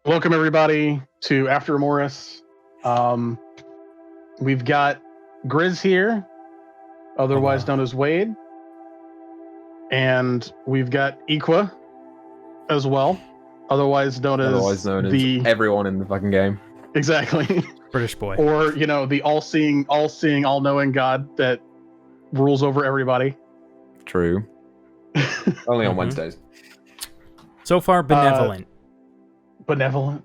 Welcome everybody to After Emoris. We've got Griz here, otherwise known as Wade, and we've got Equa as well, otherwise known as everyone in the fucking game. Exactly. British boy. Or, the all-seeing, all-knowing God that rules over everybody. True. Only on Wednesdays. So far, benevolent. Benevolent.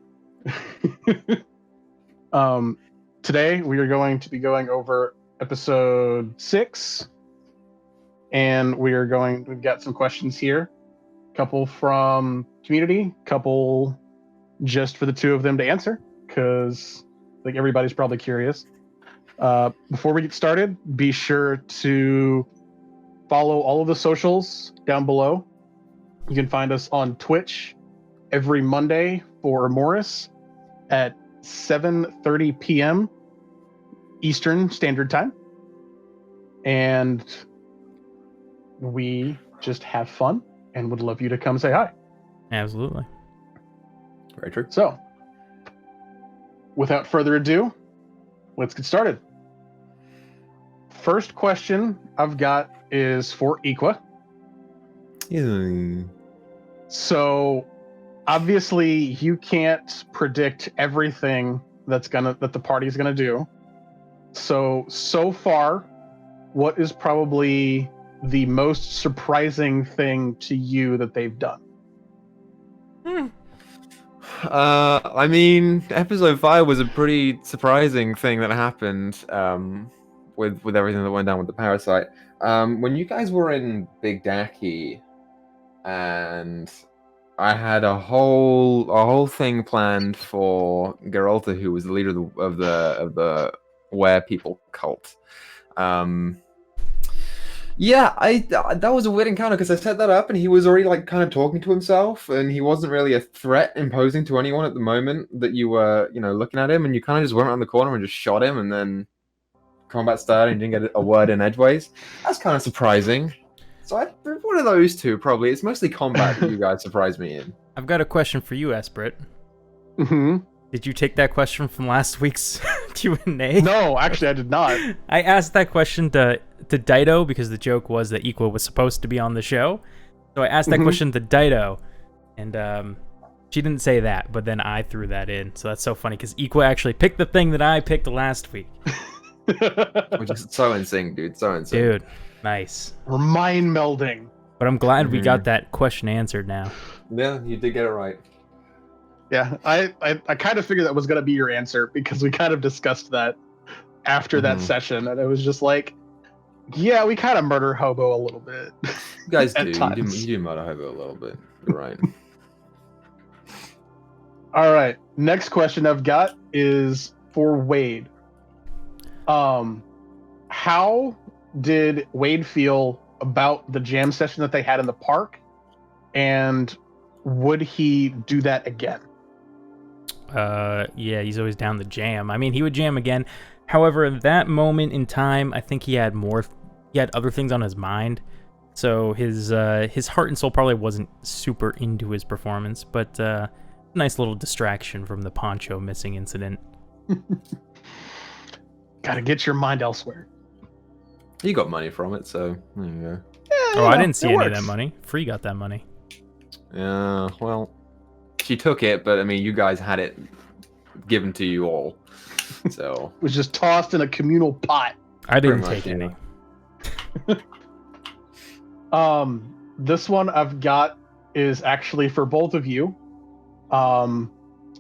Today we are going to be going over episode 6, and we've got some questions here, couple from community, couple just for the two of them to answer, because I think everybody's probably curious. Before we get started, be sure to follow all of the socials down below. You can find us on Twitch every Monday for Emoris at 7:30 p.m. Eastern Standard Time. And we just have fun and would love you to come say hi. Absolutely. Very true. So, without further ado, let's get started. First question I've got is for Equa. So, obviously, you can't predict everything that the party's gonna do. So far, what is probably the most surprising thing to you that they've done? I mean, episode 5 was a pretty surprising thing that happened with everything that went down with the Parasite. When you guys were in Big Dacky, and I had a whole thing planned for Geralta, who was the leader of the Were People cult. Yeah, that was a weird encounter because I set that up and he was already like kind of talking to himself, and he wasn't really a threat imposing to anyone at the moment that you were, looking at him, and you kind of just went around the corner and just shot him, and then combat started and you didn't get a word in edgeways. That's kind of surprising. So one of those two, probably. It's mostly combat that you guys surprised me in. I've got a question for you, Esprit. Mm-hmm. Did you take that question from last week's Q&A? No, actually, I did not. I asked that question to Dyto because the joke was that Equa was supposed to be on the show. So I asked that question to Dyto, and she didn't say that, but then I threw that in. So that's so funny because Equa actually picked the thing that I picked last week. Which is so in sync, dude. So in sync. Dude, nice. We're mind melding. But I'm glad we got that question answered now. Yeah, you did get it right. Yeah, I kind of figured that was going to be your answer because we kind of discussed that after that session, and it was just like, yeah, we kind of murder hobo a little bit. You guys do. Times. You do murder hobo a little bit. You're right. All right, next question I've got is for Wade. How did Wade feel about the jam session that they had in the park, and would he do that again? Yeah, he's always down to jam. I mean, he would jam again. However, at that moment in time, I think he had other things on his mind. So his heart and soul probably wasn't super into his performance, but nice little distraction from the Poncho missing incident. Gotta get your mind elsewhere. You got money from it, so there you go. Yeah, I didn't see any of that money. Free got that money. Yeah, well, she took it, but I mean, you guys had it given to you all, so it was just tossed in a communal pot. I didn't take any. This one I've got is actually for both of you.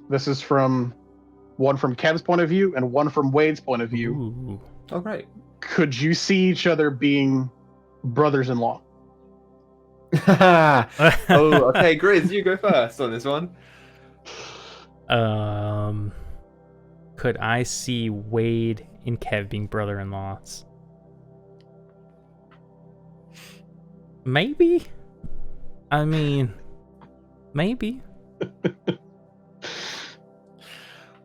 This is one from Kev's point of view and one from Wade's point of view. Ooh. Oh, great. Could you see each other being brothers-in-law? Oh, okay, Griz, you go first on this one. Could I see Wade and Kev being brother-in-laws? Maybe. I mean, maybe.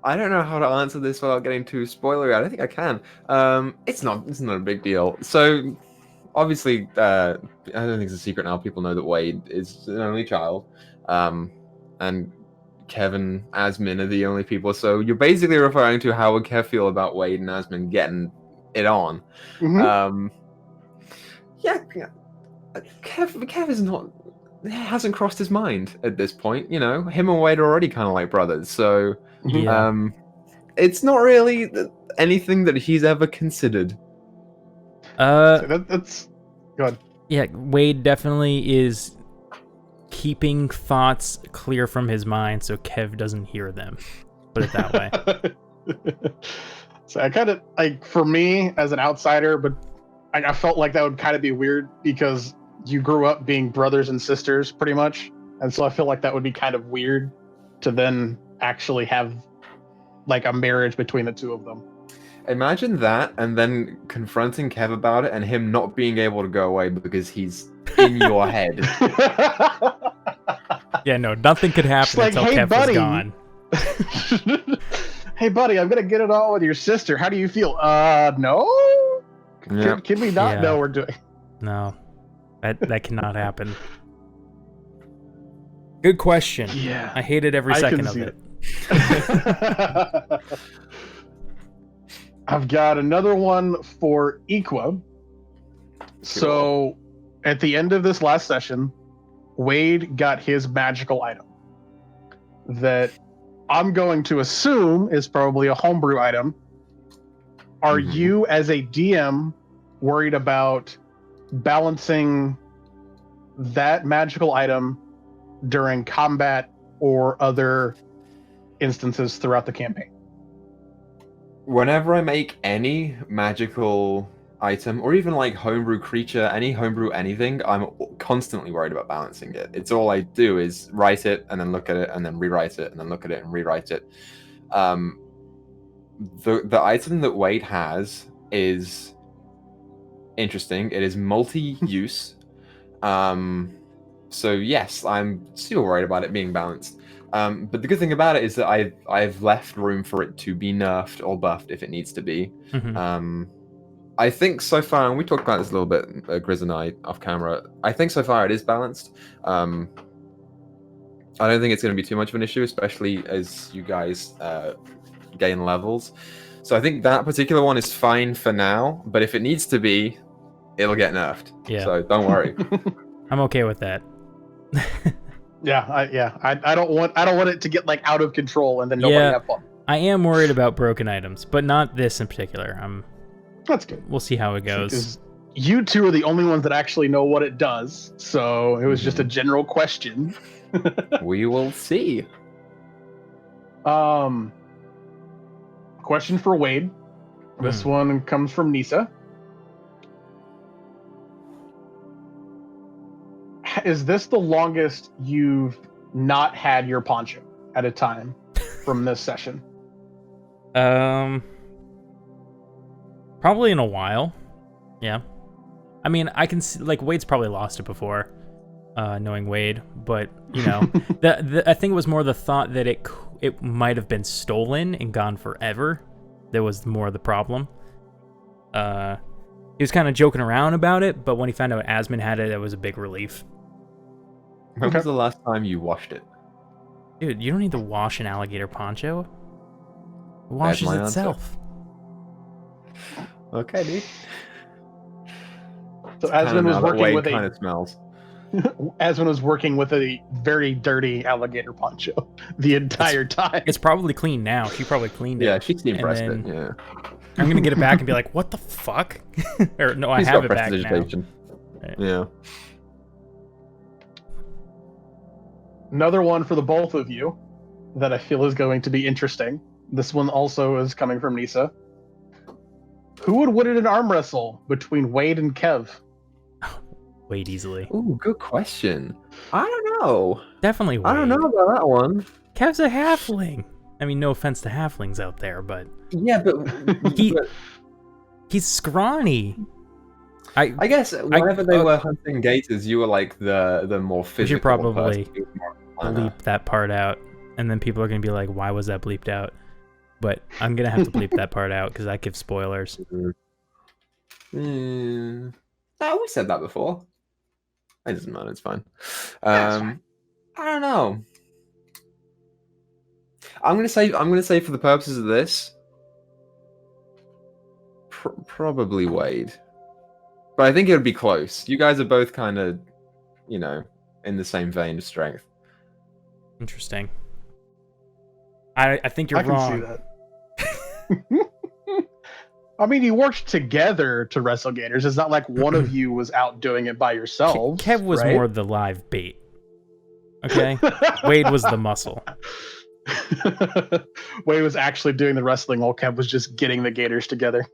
I don't know how to answer this without getting too spoilery. I don't think I can. It's not a big deal. So, obviously, I don't think it's a secret now. People know that Wade is an only child, and Kev and Asmin are the only people. So you're basically referring to how would Kev feel about Wade and Asmin getting it on. Mhm. Yeah, Kev is not. It hasn't crossed his mind at this point. You know, him and Wade are already kind of like brothers. So Yeah. it's not really anything that he's ever considered. So that's good. Yeah, Wade definitely is keeping thoughts clear from his mind so Kev doesn't hear them. Put it that way. So I kind of like, for me as an outsider, but I felt like that would kind of be weird because you grew up being brothers and sisters pretty much, and so I feel like that would be kind of weird to then actually have like a marriage between the two of them. Imagine that, and then confronting Kev about it, and him not being able to go away because he's in your head. Yeah, no, nothing could happen Like, until hey, Kev buddy. was gone. Hey, buddy, I'm gonna get it on with your sister. How do you feel? No. Yeah. Can we not Yeah. know we're doing? No, that cannot happen. Good question. Yeah. I hated every I second can of see it. I've got another one for Equa. So, at the end of this last session, Wade got his magical item that I'm going to assume is probably a homebrew item. Are Mhm. you, as a DM, worried about balancing that magical item during combat or other instances throughout the campaign? Whenever I make any magical item, or even like homebrew creature, any homebrew anything, I'm constantly worried about balancing it. It's all I do is write it and then look at it and then rewrite it and then look at it and rewrite it. The item that Wade has is interesting. It is multi-use. So yes, I'm still worried about it being balanced. But the good thing about it is that I've left room for it to be nerfed or buffed if it needs to be. Mhm. I think so far, and we talked about this a little bit, Griz and I, off camera. I think so far it is balanced. I don't think it's going to be too much of an issue, especially as you guys gain levels. So I think that particular one is fine for now. But if it needs to be, it'll get nerfed. Yeah. So don't worry. I'm okay with that. I don't want it to get like out of control and then nobody Yeah. have fun. I am worried about broken items, but not this in particular. That's good. We'll see how it goes. Because you two are the only ones that actually know what it does. So it was just a general question. We will see. Question for Wade. This one comes from Nisa. Is this the longest you've not had your poncho at a time from this session? Probably in a while. Yeah. I mean, I can see, like, Wade's probably lost it before, knowing Wade, but, you know, I think it was more the thought that it might have been stolen and gone forever that was more the problem. He was kind of joking around about it, but when he found out Asmin had it, it was a big relief. When was the last time you washed it? Dude, you don't need to wash an alligator poncho. It washes my answer. itself. Okay, dude. So Asmin was working with kind of smells. Asmin was working with a very dirty alligator poncho the entire time. It's probably clean now. She probably cleaned it. Yeah, she steam pressed it. then- Yeah. I'm gonna get it back and be like, "What the fuck?" Or no, I She's have got it back now. prestidigitation. Right. Yeah. Another one for the both of you that I feel is going to be interesting. This one also is coming from Nisa. Who would win in an arm wrestle between Wade and Kev? Wade easily. Ooh, good question. I don't know. Definitely Wade. I don't know about that one. Kev's a halfling. I mean, no offense to halflings out there, but Yeah, but he's scrawny. I guess whenever they were hunting gators, you were like the more physical. We should probably person. bleep that part out, and then people are gonna be like, "Why was that bleeped out?" But I'm gonna have to bleep that part out because that gives spoilers. No, we said that before. It doesn't matter. It's fine. That's fine. I don't know. I'm gonna say for the purposes of this, probably Wade. But I think it would be close. You guys are both kind of, in the same vein of strength. Interesting. I think you're wrong. I can see that. I mean, you worked together to wrestle gators. It's not like one of you was out doing it by yourselves. Kev was right? more the live bait. Okay? Wade was the muscle. Wade was actually doing the wrestling while Kev was just getting the gators together.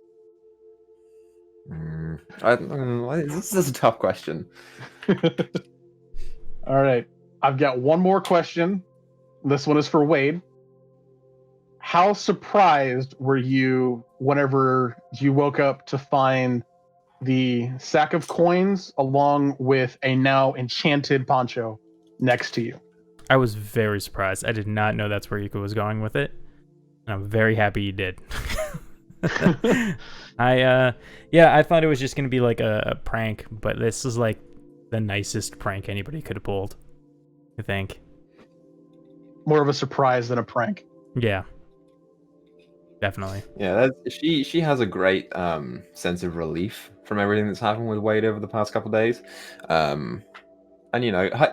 This is a tough question. All right. I've got one more question. This one is for Wade. How surprised were you whenever you woke up to find the sack of coins along with a now enchanted poncho next to you? I was very surprised. I did not know that's where Equa was going with it. And I'm very happy you did. I thought it was just going to be like a prank, but this is like the nicest prank anybody could have pulled, I think. More of a surprise than a prank. Yeah. Definitely. Yeah, she has a great sense of relief from everything that's happened with Wade over the past couple of days. And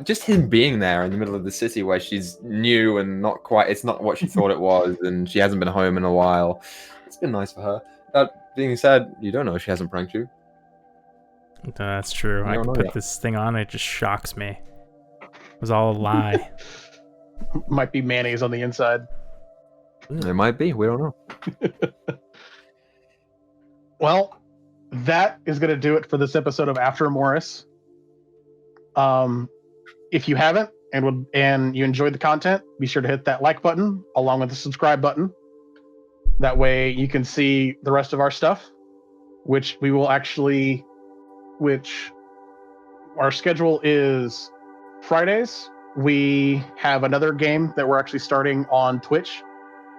just him being there in the middle of the city where she's new and it's not what she thought it was, and she hasn't been home in a while. It's been nice for her. That being said, you don't know if she hasn't pranked you. That's true. I can put this thing on, it just shocks me. It was all a lie. Might be mayonnaise on the inside. It might be. We don't know. Well, that is going to do it for this episode of After Emoris. If you haven't and you enjoyed the content, be sure to hit that like button along with the subscribe button. That way you can see the rest of our stuff, which our schedule is Fridays. We have another game that we're actually starting on Twitch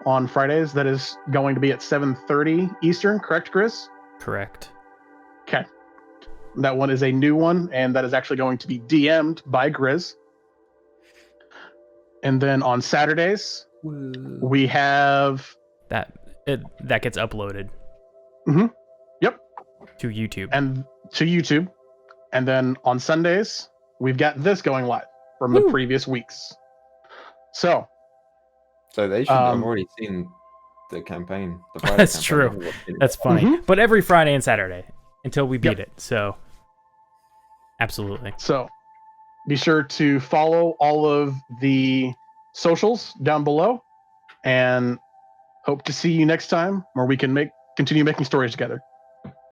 on Fridays that is going to be at 7:30 Eastern, correct, Griz? Correct. Okay. That one is a new one, and that is actually going to be DM'd by Griz. And then on Saturdays, we have... That gets uploaded. Mm-hmm. Yep. To YouTube. And then on Sundays, we've got this going live from the previous weeks. So they should have already seen the campaign. That's true. That's funny. Mm-hmm. But every Friday and Saturday until we beat it. So absolutely. So be sure to follow all of the socials down below, and hope to see you next time where we can continue making stories together.